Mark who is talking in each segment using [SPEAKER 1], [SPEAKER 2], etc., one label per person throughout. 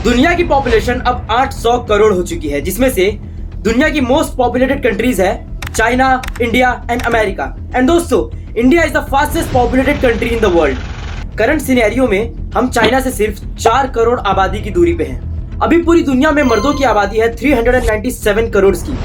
[SPEAKER 1] दुनिया की पॉपुलेशन अब 800 करोड़ हो चुकी है, जिसमें से दुनिया की मोस्ट पॉपुलेटेड कंट्रीज है China, India and America. And दोस्तों, India is the fastest populated country in the world. Current scenario में हम चाइना से सिर्फ 4 करोड़ आबादी की दूरी पे हैं। अभी पूरी दुनिया में मर्दों की आबादी है 397 करोड़ की,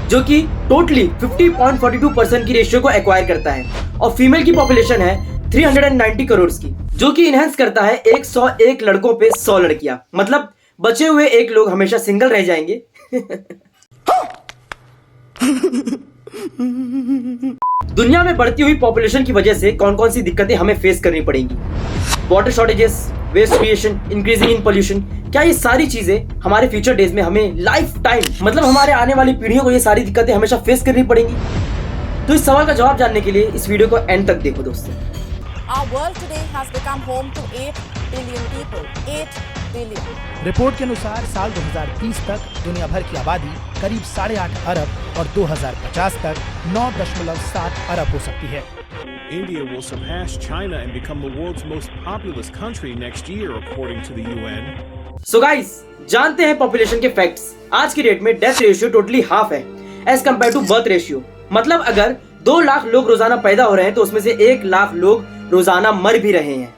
[SPEAKER 1] जो कि टोटली 50.42% की रेशियो को एक्वायर करता है, और फीमेल की पॉपुलेशन है 390 करोड़ की, जो कि इनहेंस करता है 101 लड़कों पे 100 लड़कियां। मतलब बचे हुए एक लोग हमेशा सिंगल रह जाएंगे। दुनिया में बढ़ती हुई पॉपुलेशन की वजह से कौन कौन सी दिक्कतें हमें फेस करनी पड़ेंगी? Water shortages, waste creation, increasing in pollution. क्या ये सारी चीजें हमारे फ्यूचर डेज में हमें लाइफ टाइम, मतलब हमारे आने वाली पीढ़ियों को ये सारी दिक्कतें हमेशा फेस करनी पड़ेंगी? तो इस सवाल का जवाब जानने के लिए इस वीडियो को एंड तक देखो दोस्तों।
[SPEAKER 2] Our world today has become home to 8 billion people. 8 billion.
[SPEAKER 3] Report के अनुसार साल 2030 तक दुनिया भर की आबादी करीब 8.5 अरब और 2050 तक 9.7 अरब हो सकती है।
[SPEAKER 4] India will surpass China and become the world's most populous country next year, according to the UN.
[SPEAKER 1] So guys, जानते हैं पॉपुलेशन के फैक्ट्स। आज की डेट में डेथ रेशियो टोटली हाफ है as compare to birth ratio. मतलब अगर 2 लाख लोग रोजाना पैदा हो रहे हैं तो उसमें से 1 लाख लोग रोजाना मर भी रहे हैं।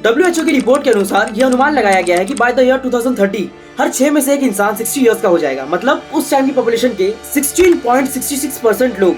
[SPEAKER 1] WHO की रिपोर्ट के अनुसार यह अनुमान लगाया गया है कि बाय द ईयर 2030 हर 6 में से एक इंसान 60 इयर्स का हो जाएगा। मतलब उस टाइम की पॉपुलेशन के 16.66% लोग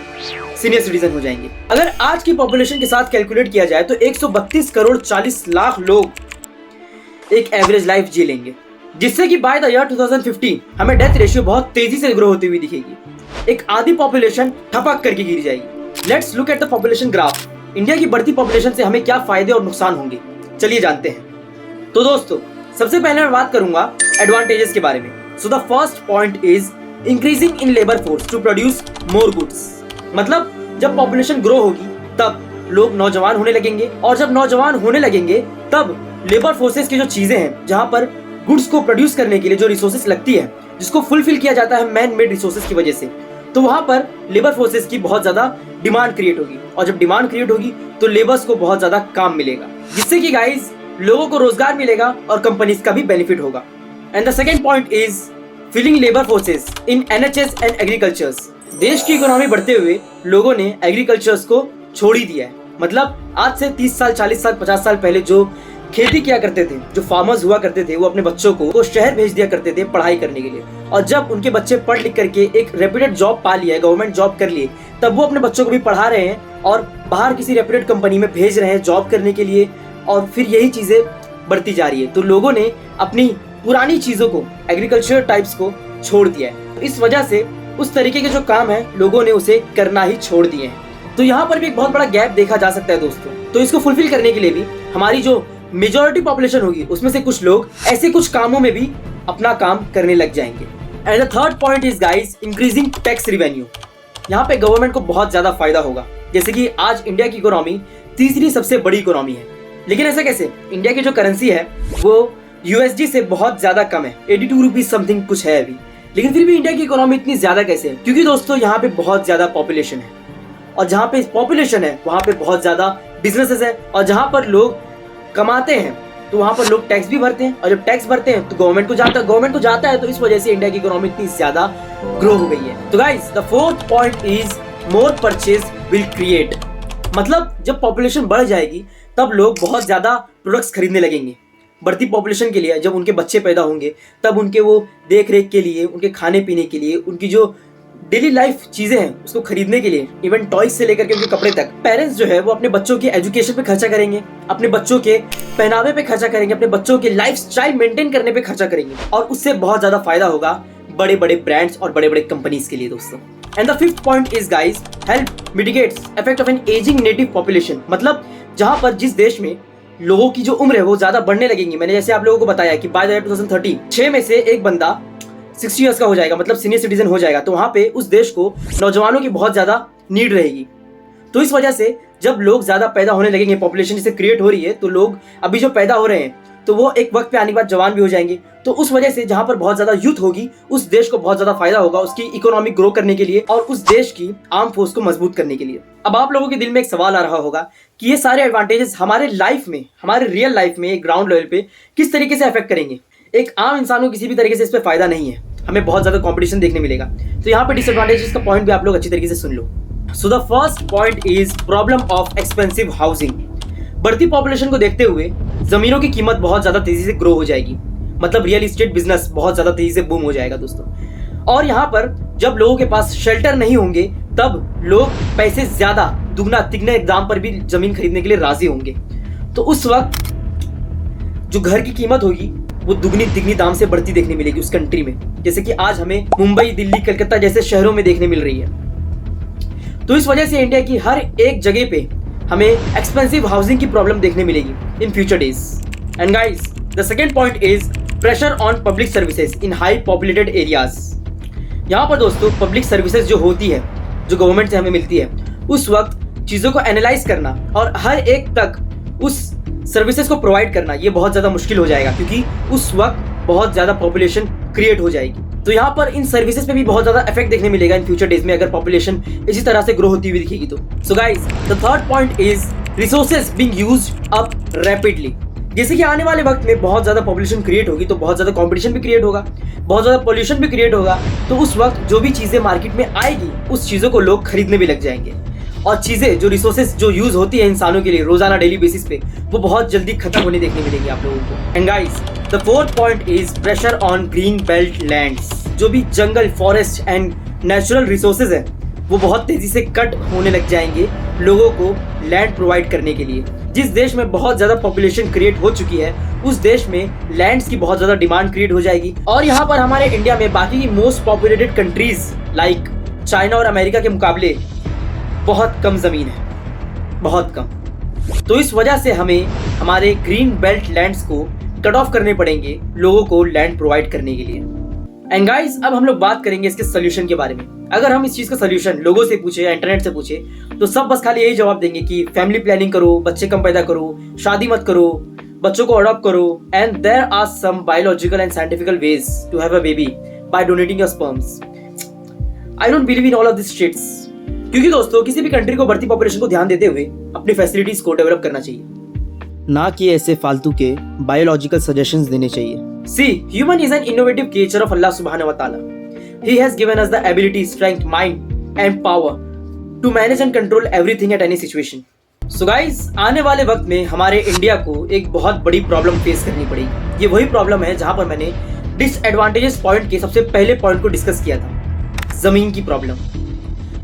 [SPEAKER 1] सीनियर सिटीजन हो जाएंगे। अगर आज की पॉपुलेशन के साथ कैलकुलेट किया जाए तो 132 करोड़ 40 लाख लोग एक एवरेज लाइफ जी लेंगे, जिससे कि बाय द ईयर 2050 हमें डेथ रेशियो बहुत तेजी से ग्रो होती हुई दिखेगी। एक आधी पॉपुलेशन ठपक करके गिर जाएगी। Let's look at the population graph. India की बढ़ती पॉपुलेशन से हमें क्या फायदे और नुकसान होंगे, चलिए जानते हैं। तो दोस्तों, सबसे पहले मैं बात करूंगा एडवांटेजेस के बारे में। So the first point is increasing in labour force to produce more goods. मतलब जब पॉपुलेशन ग्रो होगी तब लोग नौजवान होने लगेंगे, और जब नौजवान होने लगेंगे तब लेबर फोर्सेस की जो चीजें हैं, जहां पर गुड्स को प्रोड्यूस करने के लिए जो रिसोर्सेस लगती है, जिसको फुलफिल किया जाता है मैन मेड रिसोर्सेस की वजह से, तो वहां पर लेबर फोर्सेस की बहुत ज्यादा डिमांड क्रिएट होगी, और जब डिमांड क्रिएट होगी तो लेबर्स को बहुत ज्यादा काम मिलेगा, जिससे कि गाइस लोगों को रोजगार मिलेगा और कंपनीज का भी बेनिफिट होगा। And the second point is filling labour forces in NHS and agricultures. देश की इकोनॉमी बढ़ते हुए लोगों ने एग्रीकल्चर्स को छोड़ ही दिया है। मतलब आज से 30 साल, 40 साल, 50 साल पहले जो खेती किया करते थे, जो फार्मर्स हुआ करते थे, वो अपने बच्चों को शहर भेज दिया करते थे पढ़ाई करने के लिए, और जब उनके बच्चे पढ़ लिख करके एक रेप्यूटेड जॉब पा लिया है, गवर्नमेंट जॉब कर लिए, तब वो अपने बच्चों को भी पढ़ा रहे हैं और बाहर किसी रेप्यूटेड कंपनी में भेज रहे हैं जॉब करने के लिए, और फिर यही चीजें बढ़ती जा रही है। तो लोगों ने अपनी पुरानी चीजों को, एग्रीकल्चर टाइप्स को छोड़ दिया है। तो इस वजह से उस तरीके के जो काम है लोगों ने उसे करना ही छोड़ दिए हैं। तो यहाँ पर भी एक बहुत बड़ा गैप देखा जा सकता है दोस्तों। तो इसको फुलफिल करने के लिए भी हमारी जो मेजॉरिटी पॉपुलेशन होगी उसमें से कुछ लोग ऐसे कुछ कामों में भी अपना काम करने लग जाएंगे। And the third point is guys increasing tax revenue. यहाँ पे गवर्नमेंट को बहुत ज्यादा फायदा होगा। जैसे कि आज इंडिया की इकोनॉमी तीसरी सबसे बड़ी इकोनॉमी है, लेकिन ऐसा कैसे? इंडिया की जो करेंसी है वो USD से बहुत ज्यादा कम है, 82 रुपीज समथिंग कुछ है अभी, लेकिन फिर भी इंडिया की इकोनॉमी इतनी ज्यादा कैसे है? क्योंकि दोस्तों यहाँ पे बहुत ज्यादा पॉपुलेशन है, और जहाँ पे पॉपुलेशन है वहां पे बहुत ज्यादा बिजनेसेस है, और जहाँ पर लोग कमाते हैं तो वहां पर लोग टैक्स भी भरते हैं, और जब टैक्स भरते हैं तो गवर्नमेंट को जाता है, तो इस वजह से इंडिया की इकोनॉमी इतनी ज्यादा ग्रो हो गई है। तो guys the fourth point is more purchase will create. मतलब जब पॉपुलेशन बढ़ जाएगी तब लोग बहुत ज्यादा प्रोडक्ट्स खरीदने लगेंगे। बढ़ती पॉपुलेशन के लिए जब उनके बच्चे पैदा होंगे तब उनके वो देख रेख के लिए, उनके खाने पीने के लिए, उनकी जो डेली लाइफ चीजें हैं उसको खरीदने के लिए, इवन टॉयज से लेकर के उनके कपड़े तक, पेरेंट्स जो है वो अपने बच्चों के एजुकेशन पे खर्चा करेंगे, अपने बच्चों के पहनावे पे खर्चा करेंगे, अपने बच्चों के लाइफ स्टाइल मेंटेन करने पे खर्चा करेंगे, और उससे बहुत ज्यादा फायदा होगा बड़े बड़े ब्रांड्स और बड़े बड़े कंपनीज के लिए दोस्तों। And the fifth point is guys help mitigates effect of an ageing native population. मतलब जहां पर जिस देश में लोगों की जो उम्र है वो ज्यादा बढ़ने लगेंगी, मैंने जैसे आप लोगों को बताया कि बाय द ईयर 2030 6 में से एक बंदा 60 इयर्स का हो जाएगा, मतलब सीनियर सिटीजन हो जाएगा, तो वहां पे उस देश को नौजवानों की बहुत ज्यादा नीड रहेगी। तो इस वजह से जब लोग ज्यादा पैदा होने लगेंगे, पॉपुलेशन जैसे क्रिएट हो रही है, तो लोग अभी जो पैदा हो रहे हैं तो वो एक वक्त पे आने के बाद जवान भी हो जाएंगे। तो उस वजह से जहां पर बहुत ज्यादा यूथ होगी उस देश को बहुत ज्यादा फायदा होगा उसकी इकोनॉमी ग्रो करने के लिए और उस देश की आर्म फोर्स को मजबूत करने के लिए। अब आप लोगों के दिल में एक सवाल आ रहा होगा कि ये सारे एडवांटेजेस हमारे लाइफ में, हमारे रियल लाइफ में ग्राउंड लेवल पे किस तरीके से अफेक्ट करेंगे। एक आम इंसान को किसी भी तरीके से इस पे फायदा नहीं है, हमें बहुत ज्यादा कंपटीशन देखने मिलेगा। तो यहाँ पे डिसएडवांटेजेस का पॉइंट भी आप लोग अच्छी तरीके से सुन लो। So the first point is problem of expensive housing. बढ़ती पॉपुलेशन को देखते हुए जमीनों की कीमत बहुत ज्यादा तेजी से ग्रो हो जाएगी, मतलब रियल एस्टेट बिजनेस बहुत ज्यादा तेजी से बूम हो जाएगा दोस्तों। और यहाँ पर जब लोगों के पास शेल्टर नहीं होंगे तब लोग पैसे ज्यादा दुगना तिगने दाम पर भी जमीन खरीदने के लिए राजी होंगे। तो उस वक्त जो घर की कीमत होगी वो दुगनी तिगनी दाम से बढ़ती देखने मिलेगी उस कंट्री में, जैसे कि आज हमें मुंबई, दिल्ली, कलकत्ता जैसे शहरों में देखने मिल रही है। तो इस वजह से इंडिया की हर एक जगह पे हमें एक्सपेंसिव हाउसिंग की प्रॉब्लम देखने मिलेगी in future days. And guys, the second point is pressure on public services in high populated areas. यहाँ पर दोस्तों पब्लिक सर्विसेज जो होती है, जो गवर्नमेंट से हमें मिलती है, उस वक्त चीज़ों को एनालाइज करना और हर एक तक उस सर्विसेज को प्रोवाइड करना ये बहुत ज़्यादा मुश्किल हो जाएगा, क्योंकि उस वक्त बहुत ज़्यादा पॉपुलेशन क्रिएट हो जाएगी। तो यहाँ पर इन सर्विसेज पे भी बहुत ज़्यादा इफेक्ट देखने मिलेगा इन फ्यूचर डेज में, अगर पॉपुलेशन इसी तरह से ग्रो होती हुई दिखेगी तो। So guys, the third point is resources being used up rapidly. जैसे कि आने वाले वक्त में बहुत ज़्यादा पॉपुलेशन क्रिएट होगी तो बहुत ज़्यादा कंपटीशन भी क्रिएट होगा, बहुत ज़्यादा पोल्यूशन भी क्रिएट होगा। तो उस वक्त जो भी चीज़ें मार्केट में आएगी उस चीज़ों को लोग खरीदने भी लग जाएंगे, और चीज़ें जो रिसोर्सेज जो यूज होती है इंसानों के लिए रोजाना डेली बेसिस पे, वो बहुत जल्दी खत्म होने देखने मिलेंगे आप लोगों को। And guys, the fourth point is pressure on green belt lands. जो भी जंगल, फॉरेस्ट एंड नेचुरल रिसोर्सेज है वो बहुत तेजी से कट होने लग जाएंगे लोगों को लैंड प्रोवाइड करने के लिए। जिस देश में बहुत ज्यादा पॉपुलेशन क्रिएट हो चुकी है उस देश में लैंड्स की बहुत ज्यादा डिमांड क्रिएट हो जाएगी। और यहाँ पर हमारे इंडिया में बाकी की most populated countries like China और अमेरिका के मुकाबले बहुत कम जमीन है, बहुत कम। तो इस वजह से हमें हमारे ग्रीन बेल्ट लैंड्स को कट ऑफ करने पड़ेंगे लोगों को लैंड प्रोवाइड करने के लिए। एंड गाइस, अब हम लोग बात करेंगे इसके सोल्यूशन के बारे में। अगर हम इस चीज का सोल्यूशन लोगों से पूछे या इंटरनेट से पूछे तो सब बस खाली यही जवाब देंगे कि फैमिली प्लानिंग करो, बच्चे कम पैदा करो, शादी मत करो, बच्चों को अडॉप्ट करो, and there are some biological and scientifical ways to have a baby by donating your sperms. I don't believe in all of this shits, क्योंकि दोस्तों किसी भी कंट्री को बढ़ती पॉपुलेशन को ध्यान देते हुए अपनी फैसिलिटीज को डेवलप करना चाहिए, ना कि ऐसे फालतू के बायोलॉजिकल सजेशंस देने चाहिए। See, human is an innovative creature of Allah subhanahu wa ta'ala. He has given us the ability, strength, mind and power to manage and control everything at any situation. So guys, आने वाले वक्त में हमारे India को एक बहुत बड़ी problem face करनी पड़ेगी। ये वही प्रॉब्लम है जहां पर मैंने डिसएडवांटेजेस पॉइंट के सबसे पहले पॉइंट को डिस्कस किया था, जमीन की प्रॉब्लम।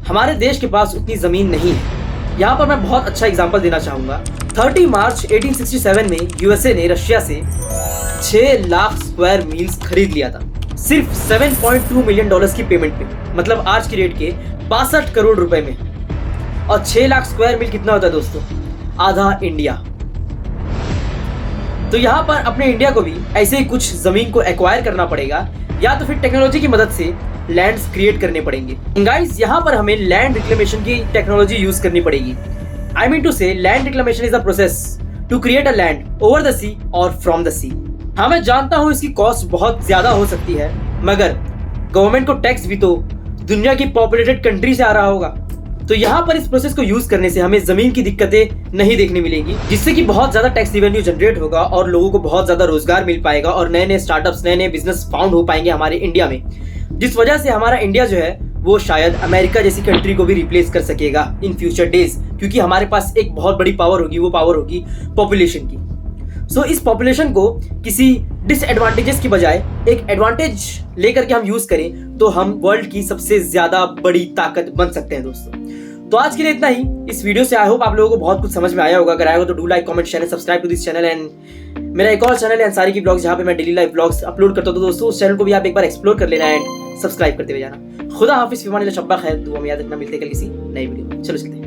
[SPEAKER 1] हमारे देश के पास उतनी जमीन नहीं है। यहाँ पर मैं बहुत अच्छा एग्जांपल देना चाहूंगा। 30 मार्च 1867 में यूएसए ने रशिया से 6 लाख स्क्वायर मील्स खरीद लिया था, सिर्फ $7.2 मिलियन की पेमेंट पे, मतलब आज की रेट के 62 करोड़ रुपए में। और 6 लाख स्क्वायर मील कितना होता है दोस्तों? आधा इंडिया। तो यहाँ पर अपने इंडिया को भी ऐसे ही कुछ जमीन को एक्वायर करना पड़ेगा, या तो फिर टेक्नोलॉजी की मदद से लैंड्स क्रिएट करने पड़ेंगे। गाइस, यहाँ पर हमें लैंड रिक्लेमेशन की टेक्नोलॉजी यूज करनी पड़ेगी। I mean to say land reclamation is a process to create a land over the sea और फ्रॉम द सी। हाँ, मैं जानता हूँ इसकी कॉस्ट बहुत ज्यादा हो सकती है, मगर गवर्नमेंट को टैक्स भी तो दुनिया की पॉपुलेटेड कंट्री से आ रहा होगा। तो यहाँ पर इस प्रोसेस को यूज करने से हमें जमीन की दिक्कतें नहीं देखने मिलेंगी, जिससे कि बहुत ज्यादा टैक्स रेवेन्यू जनरेट होगा और लोगों को बहुत ज्यादा रोजगार मिल पाएगा और नए नए स्टार्टअप्स, नए नए बिजनेस फाउंड हो पाएंगे हमारे इंडिया में, जिस वजह से हमारा इंडिया जो है वो शायद अमेरिका जैसी कंट्री को भी रिप्लेस कर सकेगा इन फ्यूचर डेज, क्योंकि हमारे पास एक बहुत बड़ी पावर होगी, वो पावर होगी पॉपुलेशन की। सो इस पॉपुलेशन को किसी डिसएडवांटेजेस की बजाय एक एडवांटेज लेकर के हम यूज करें तो हम वर्ल्ड की सबसे ज्यादा बड़ी ताकत बन सकते हैं दोस्तों। तो आज के लिए इतना ही इस वीडियो से। आई होप आप लोगों को बहुत कुछ समझ में आया होगा। अगर आया हो तो do like, comment, share, subscribe to this channel. And मेरा एक और चैनल है अंसारी की ब्लॉग्स, जहाँ पे मैं डेली लाइफ ब्लॉग्स अपलोड करता हूँ। तो दोस्तों उस चैनल को भी आप एक बार एक्सप्लोर कर लेना एंड सब्सक्राइब करते हुए जाना। खुदा हाफिज़, फिर शब्बा खैर, दुआ में याद रखना। मिलते हैं कल किसी नई वीडियो में। चलो चलते हैं।